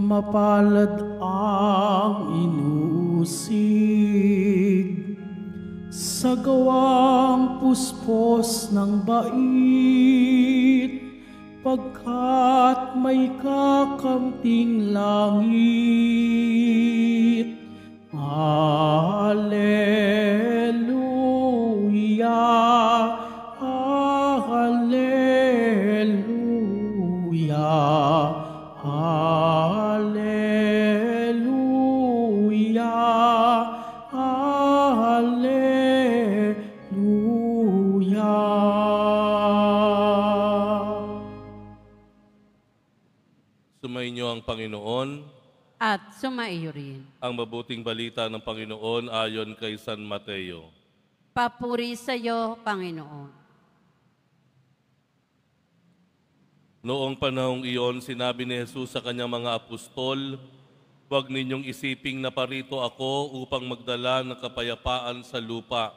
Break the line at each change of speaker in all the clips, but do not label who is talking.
Mapalad ang inusig sa gawang puspos ng bait, pagkat may kakamting langit. Alleluia, alleluia, alleluia, alleluia.
Sumainyo ang Panginoon
at sumaiyo rin
ang mabuting balita ng Panginoon ayon kay San Mateo.
Papuri sa iyo, Panginoon.
Noong panahong iyon, sinabi ni Jesus sa kanyang mga apostol, "Huwag ninyong isiping naparito ako upang magdala ng kapayapaan sa lupa.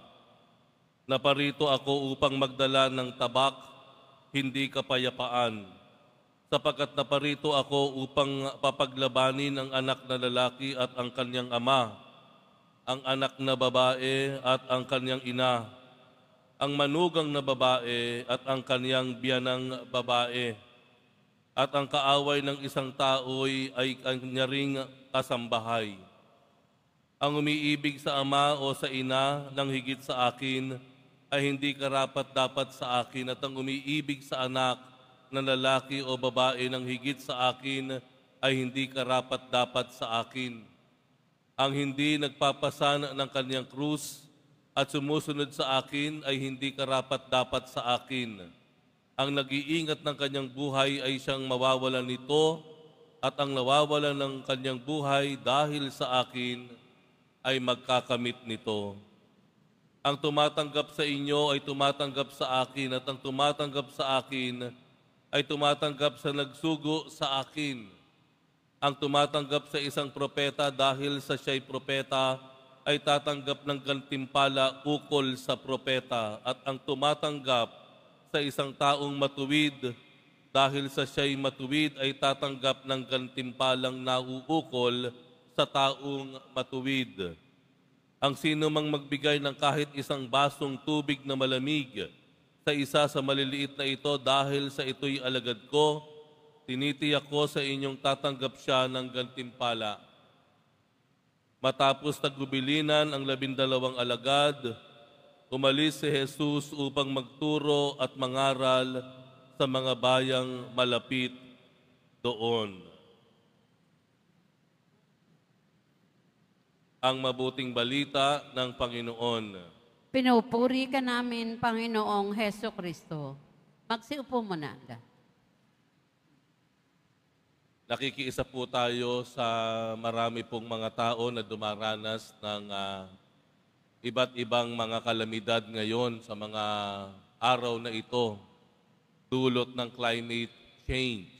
Naparito ako upang magdala ng tabak, hindi kapayapaan. Sapagkat naparito ako upang papaglabanin ang anak na lalaki at ang kanyang ama, ang anak na babae at ang kanyang ina, ang manugang na babae at ang kanyang biyanang babae. At ang kaaway ng isang tao'y ay kanya ring kasambahay. Ang umiibig sa ama o sa ina ng higit sa akin ay hindi karapat-dapat sa akin, at ang umiibig sa anak na lalaki o babae ng higit sa akin ay hindi karapat-dapat sa akin. Ang hindi nagpapasan ng kanyang krus at sumusunod sa akin ay hindi karapat-dapat sa akin. Ang nag-iingat ng kanyang buhay ay siyang mawawalan nito, at ang nawawalan ng kanyang buhay dahil sa akin ay magkakamit nito. Ang tumatanggap sa inyo ay tumatanggap sa akin, at ang tumatanggap sa akin ay tumatanggap sa nagsugo sa akin. Ang tumatanggap sa isang propeta dahil sa siya'y propeta ay tatanggap ng gantimpala ukol sa propeta, at ang tumatanggap sa isang taong matuwid dahil sa siya'y matuwid ay tatanggap ng gantimpalang nauukol sa taong matuwid. Ang sino mang magbigay ng kahit isang basong tubig na malamig sa isa sa maliliit na ito dahil sa ito'y alagad ko, tinitiyak ko sa inyong tatanggap siya ng gantimpala." Matapos taggubilinan ang 12 alagad, umalis si Jesus upang magturo at mangaral sa mga bayang malapit doon. Ang mabuting balita ng Panginoon.
Pinupuri ka namin, Panginoong Heso Kristo. Magsiupo muna.
Nakikiisa po tayo sa marami pong mga tao na dumaranas ng iba't ibang mga kalamidad ngayon sa mga araw na ito, dulot ng climate change.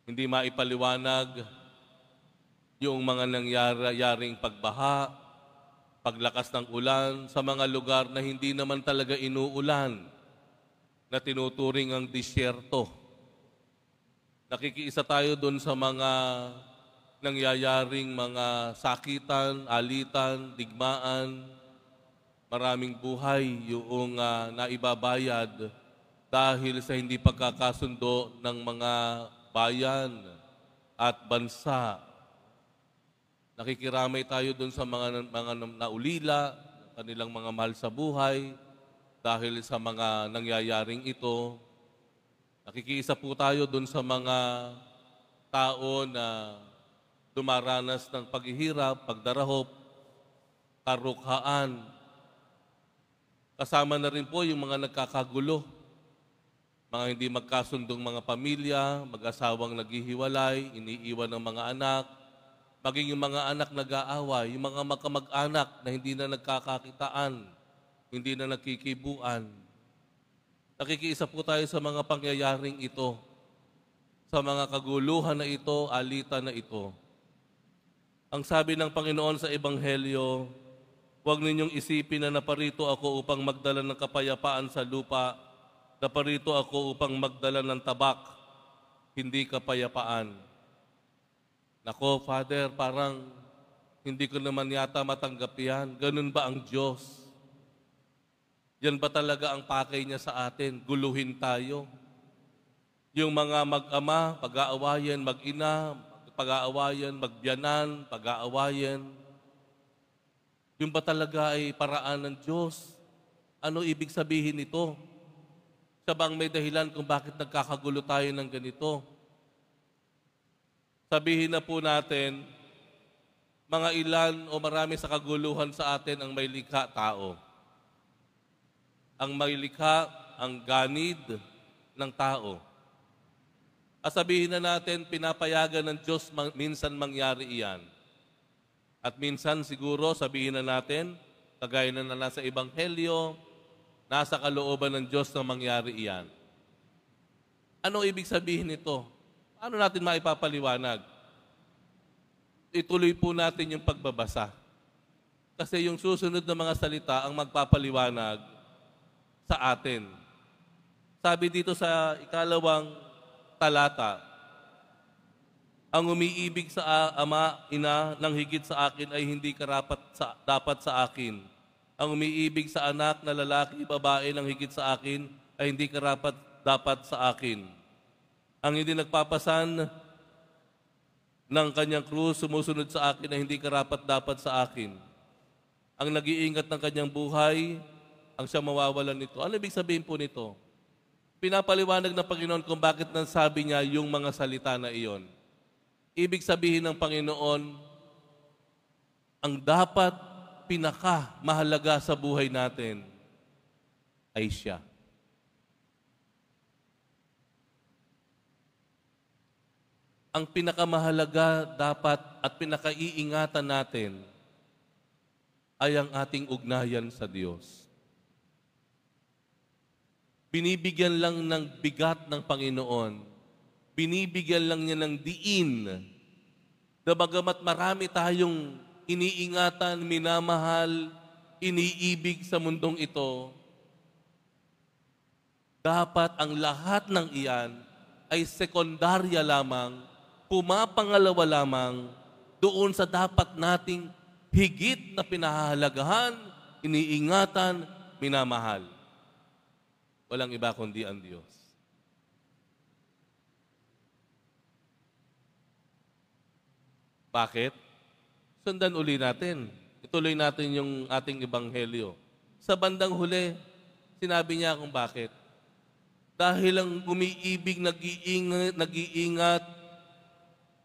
Hindi maipaliwanag yung mga nangyaring pagbaha, paglakas ng ulan sa mga lugar na hindi naman talaga inuulan, na tinuturing ang disyerto. Nakikiisa tayo dun sa mga nangyayaring mga sakitan, alitan, digmaan, maraming buhay yung naibabayad dahil sa hindi pagkakasundo ng mga bayan at bansa. Nakikiramay tayo dun sa mga naulila, kanilang mga mahal sa buhay dahil sa mga nangyayaring ito. Nakikiisa po tayo dun sa mga tao na dumaranas ng paghihirap, pagdarahop, karukhaan. Kasama na rin po yung mga nagkakagulo, mga hindi magkasundong mga pamilya, mag-asawang naghihiwalay, iniiwan ng mga anak, maging yung mga anak nag-aaway, yung mga makamag-anak na hindi na nagkakakitaan, hindi na nagkikibuan. Nakikiisa po tayo sa mga pangyayaring ito, sa mga kaguluhan na ito, alitan na ito. Ang sabi ng Panginoon sa Ebanghelyo, huwag ninyong isipin na naparito ako upang magdala ng kapayapaan sa lupa, naparito ako upang magdala ng tabak, hindi kapayapaan. Nako, Father, parang hindi ko naman yata matanggap yan. Ganun ba ang Diyos? Yan ba talaga ang pakay niya sa atin? Guluhin tayo. Yung mga mag-ama, pag-aawayan, mag-ina, pag-aawayan, magbiyanan, pag-aawayan. Yung ba talaga ay paraan ng Diyos? Ano ibig sabihin nito? Siya bang may dahilan kung bakit nagkakagulo tayo ng ganito? Sabihin na po natin, mga ilan o marami sa kaguluhan sa atin ang may likha tao. Ang may likha, ang ganid ng tao. At sabihin na natin, pinapayagan ng Diyos minsan mangyari iyan. At minsan siguro sabihin na natin, kagaya na nasa Ebanghelyo, nasa kalooban ng Diyos na mangyari iyan. Ano ibig sabihin nito? Paano natin maipapaliwanag? Ituloy po natin yung pagbabasa. Kasi yung susunod na mga salita ang magpapaliwanag sa atin. Sabi dito sa 2 talata, ang umiibig sa ama, ina, ng higit sa akin ay hindi dapat sa akin. Ang umiibig sa anak na lalaki, babae ng higit sa akin ay hindi dapat sa akin. Ang hindi nagpapasan ng kanyang krus, sumusunod sa akin ay hindi dapat sa akin. Ang nag-iingat ng kanyang buhay, ang siya mawawalan nito. Ano ibig sabihin po nito? Pinapaliwanag ng Panginoon kung bakit nasabi niya yung mga salita na iyon. Ibig sabihin ng Panginoon, ang dapat pinakamahalaga sa buhay natin ay siya. Ang pinakamahalaga dapat at pinakaiingatan natin ay ang ating ugnayan sa Diyos. Binibigyan lang ng bigat ng Panginoon. Binibigyan lang niya ng diin na bagamat marami tayong iniingatan, minamahal, iniibig sa mundong ito, dapat ang lahat ng iyan ay sekundarya lamang, pumapangalawa lamang doon sa dapat nating higit na pinahahalagahan, iniingatan, minamahal. Walang iba kundi ang Diyos. Bakit? Sundan uli natin. Ituloy natin yung ating ebanghelyo. Sa bandang huli, sinabi niya kung bakit. Dahil ang umiibig, nag-iingat,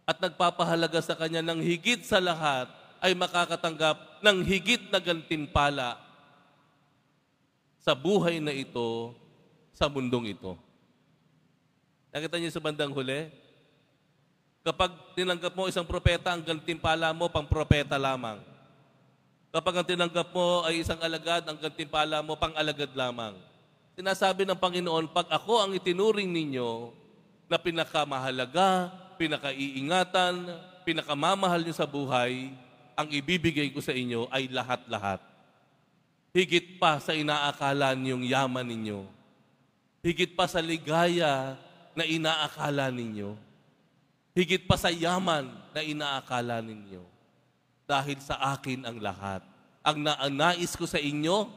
at nagpapahalaga sa Kanya ng higit sa lahat, ay makakatanggap ng higit na gantimpala sa buhay na ito, sa mundong ito. Nakita niyo sa bandang huli? Kapag tinanggap mo isang propeta, ang gantimpala mo, pang propeta lamang. Kapag ang tinanggap mo ay isang alagad, ang gantimpala mo, pang alagad lamang. Sinasabi ng Panginoon, pag ako ang itinuring ninyo na pinakamahalaga, pinakaiingatan, pinakamamahal niyo sa buhay, ang ibibigay ko sa inyo ay lahat-lahat. Higit pa sa inaakala niyong yaman ninyo. Higit pa sa ligaya na inaakala ninyo. Higit pa sa yaman na inaakala ninyo. Dahil sa akin ang lahat. Ang nais ko sa inyo,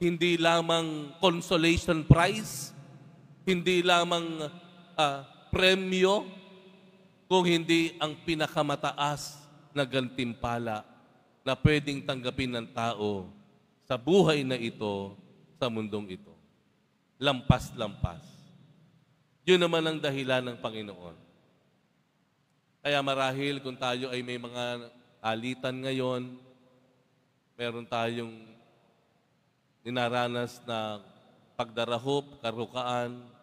hindi lamang consolation prize, hindi lamang premyo, kung hindi ang pinakamataas na gantimpala na pwedeng tanggapin ng tao sa buhay na ito, sa mundong ito. Lampas-lampas. Yun naman ang dahilan ng Panginoon. Kaya marahil kung tayo ay may mga alitan ngayon, meron tayong dinaranas na pagdarahop, karukaan.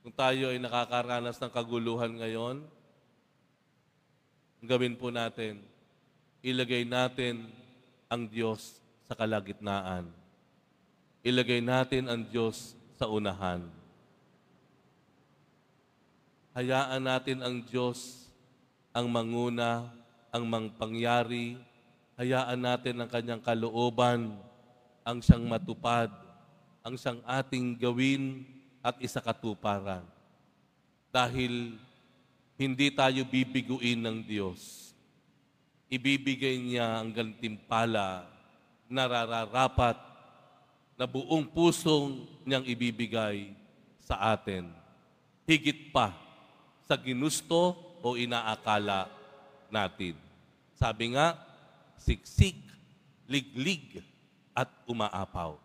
Kung tayo ay nakakaranas ng kaguluhan ngayon, ang gawin po natin, ilagay natin ang Diyos sa kalagitnaan. ilagay natin ang Diyos sa unahan. Hayaan natin ang Diyos ang manguna, ang mangpangyari. Hayaan natin ang kanyang kalooban, ang siyang matupad, ang siyang ating gawin at isakatuparan. Dahil hindi tayo bibiguin ng Diyos. Ibibigay niya ang gantimpala na nararapat na buong pusong niyang ibibigay sa atin. Higit pa sa ginusto o inaakala natin. Sabi nga, siksik, liglig, at umaapaw.